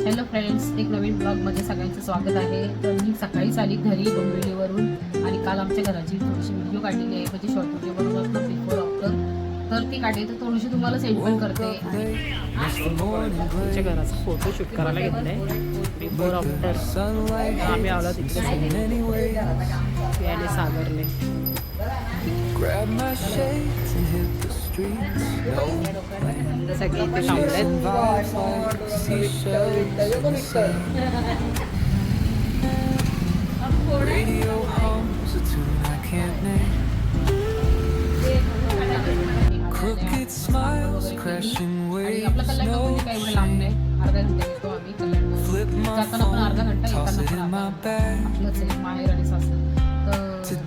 Hello friends, एक नवीन ब्लॉगमध्ये सगळ्यांचं स्वागत आहे. तर मी सकाळीच आली घरी डोंबिवलीवरून आणि काल आमच्या घराची थोडीशी व्हिडिओ काढलेली आहे, म्हणजे शॉर्ट व्हिडिओ बनवतात ना बिफोर आफ्टर. तर ती काढली तर थोडीशी तुम्हाला सेंड पण करते. आमच्या घराचा फोटो शूट करायला घेतला आहे बिफोर आफ्टर. आम्ही आलो तिकडे याने सागरने. Grab my shades and hit the streets. No सगळे इथे थांबलेत. vibes like seashells in the sand. Radio hums a tune I can't name. Crooked smiles, crashing आपला waves. कल्याण No काय एवढं लांब नाही, अर्धा घंटा येतो आम्ही कल्याण. flip my जाताना पण अर्धा phone, घंटा, toss it येताना in पण my अर्धा. bag. आपलंच आहे माहेर आणि सासर. तर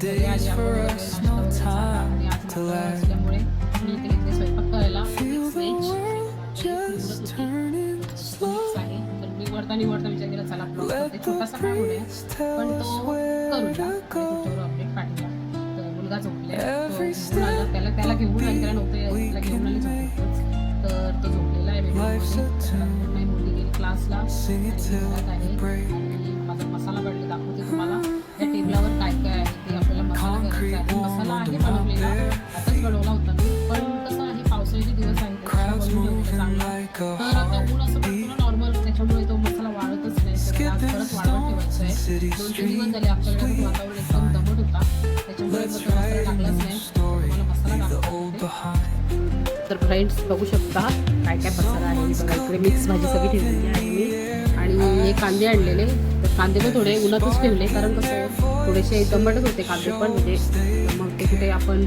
घरी आली आपण वगैरे नाश्ता वगैरे झाला आणि आज नाश्ता असल्यामुळे मी इथे घेतले स्वयंपाक करायला. Feel the veg world just turning slow. आहे. तर मी निवडता विचार केला चला ब्लॉग करते. छोटासा काय होईल पण तो करूया आणि तुमच्यावर अपडेट पाठवूया. तर मुलगा झोपलाय, तो घेऊन आला, त्याला घेऊन आली, त्याला नव्हतं त्याला घेऊन आली झोपतच. तर तो झोपलेला आहे बेडरूममध्ये. मुलगी गेली क्लासला आणि घरात आहे. आणि माझा मसाला बनले दाखवते तुम्हाला. त्या टेबलावर काय काय आहे ते आपल्याला मसाला करायचा आहे. मसाला आहे बनवलेला, आताच बनवला होता मी, पण कसं आहे पावसाळ्याचे दिवस आहे त्याच्यामुळे बनवून ठेवलं चांगला. तर आता ऊन असं पडतो नॉर्मल, त्याच्यामुळे तो मसाला वाळतच नाही. तर आज परत वाळवत ठेवायचं आहे. 2-3 दिवस झाले आपल्याकडे वातावरण एकदम दमट होता, त्याच्यामुळे तो मसाला टाकलाच नाही. तुम्हाला मसाला दाखवते. तर फ्रेंड्स बघू शकता काय काय मसाला आहे. बघा इकडे मिक्स भाजी सगळी ठेवलेली आहे मी. आणि हे कांदे आणलेले, तर कांदे पण थोडे उन्हातच ठेवले, कारण कसं थोडेसे दमटच होते कांदे पण, म्हणजे मग ते कुठे आपण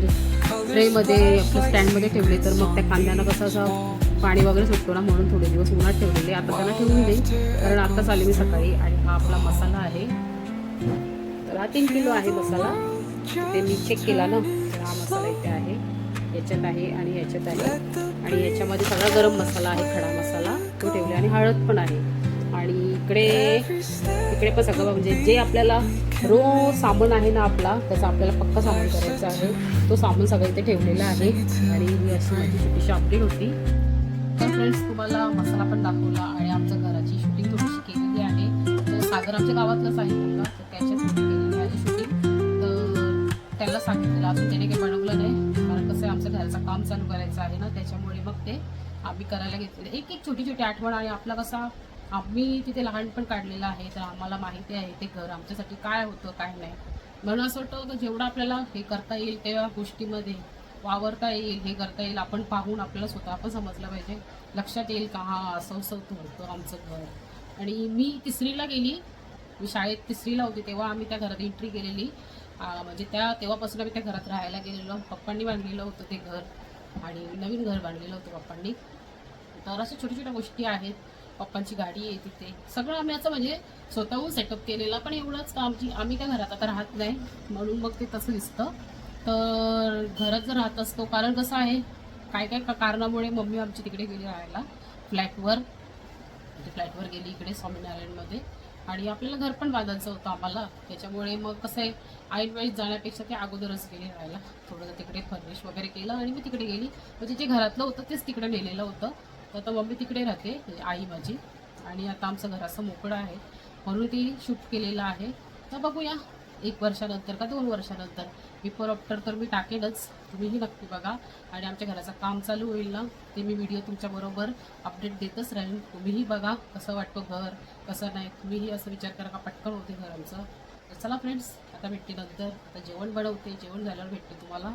ट्रेमध्ये आपल्या स्टँडमध्ये ठेवले तर मग त्या कांद्यांना कसं असं पाणी वगैरे सुटतो ना, म्हणून थोडे दिवस उन्हात ठेवलेले. आता त्यांना ठेवून देईन, कारण आत्ताच आले मी सकाळी. आणि हा आपला मसाला आहे, तर हा 3 किलो आहे मसाला. ते मी चेक केला ना, तर हा मसाला इथे आहे, याच्यात आहे आणि याच्यात आहे. आणि याच्यामध्ये सगळा गरम मसाला आहे, खडा मसाला तो ठेवला, आणि हळद पण आहे. आणि इकडे पण सगळं म्हणजे जे आपल्याला सामान आहे ना आपला, त्याचा आपल्याला पक्का सामान करायचं आहे, तो सामान सगळं इथे ठेवलेला आहे. आणि ही अशी माझी छोटीशी अपडेट होती. तर फ्रेंड्स तुम्हाला मसाला पण दाखवला आणि आमच्या घराची शूटिंग थोडीशी केलेली आहे. तो सागर आमच्या गावातलाच आहे मुलगा, तर त्याच्यात केलेली आहे शूटिंग. तर त्याला सांगितलेलं, अजून त्याने काही बनवलं नाही, कारण कसं आहे आमचं घराचं काम चालू करायचं आहे ना, त्याच्यामुळे मग ते आम्ही करायला घेतलेलं. एक छोटी छोटी आठवण. आणि आपला कसा आम्ही तिथे लहानपण काढलेलं आहे, तर आम्हाला माहिती आहे ते घर आमच्यासाठी काय होतं काय नाही. म्हणून असं वाटतं जेवढं आपल्याला हे करता येईल त्या गोष्टीमध्ये वावरता येईल, हे करता येईल, आपण पाहून आपल्याला स्वतः पण समजलं पाहिजे, लक्षात येईल का हा असं असं होतं आमचं घर. आणि मी 3रीला गेली, मी शाळेत 3रीला होती तेव्हा आम्ही त्या घरात एंट्री केलेली. म्हणजे तेव्हापासून आम्ही त्या घरात राहायला गेलेलो. पप्पांनी बांधलेलं होतं ते घर, आणि नवीन घर बांधलेलं होतं पप्पांनी. तर अशा छोट्या छोट्या गोष्टी आहेत. पप्पांची गाडी आहे तिथे, सगळं आम्ही असं म्हणजे स्वतःहून सेटअप केलेलं. पण एवढंच का आम्ही काय घरात आता राहत नाही, म्हणून मग ते तसं दिसतं. तर घरात जर राहत असतो, कारण कसं आहे काय काय कारणामुळे मम्मी आमची तिकडे गेली राहायला फ्लॅटवर. म्हणजे फ्लॅटवर गेली इकडे स्वामीनारायणमध्ये, आणि आपल्याला घर पण बांधायचं होतं आम्हाला. त्याच्यामुळे मग कसं आहे ऐनवेळी जाण्यापेक्षा ते अगोदरच गेले राहायला. थोडं तिकडे फर्निश वगैरे केलं आणि मी तिकडे गेली. म्हणजे जे घरातलं होतं तेच तिकडे नेलेलं होतं. तर आता मम्मी तिकडे राहते, आई माझी. आणि आता आमचं घर असं मोकळं आहे, म्हणून ती शूट केलेलं आहे. तर बघूया 1 वर्षानंतर का 2 वर्षानंतर बिफोर आफ्टर तर मी टाकेनच, तुम्हीही नक्की बघा. आणि आमच्या घराचं काम चालू होईल ना, ते मी व्हिडिओ तुमच्याबरोबर अपडेट देतच राहीन. तुम्हीही बघा कसं वाटतं घर, कसं नाही. तुम्हीही असं विचार करा का पटकन होते घर आमचं. तर चला फ्रेंड्स, आता भेटते नंतर. आता जेवण बनवते, जेवण झाल्यावर भेटते तुम्हाला.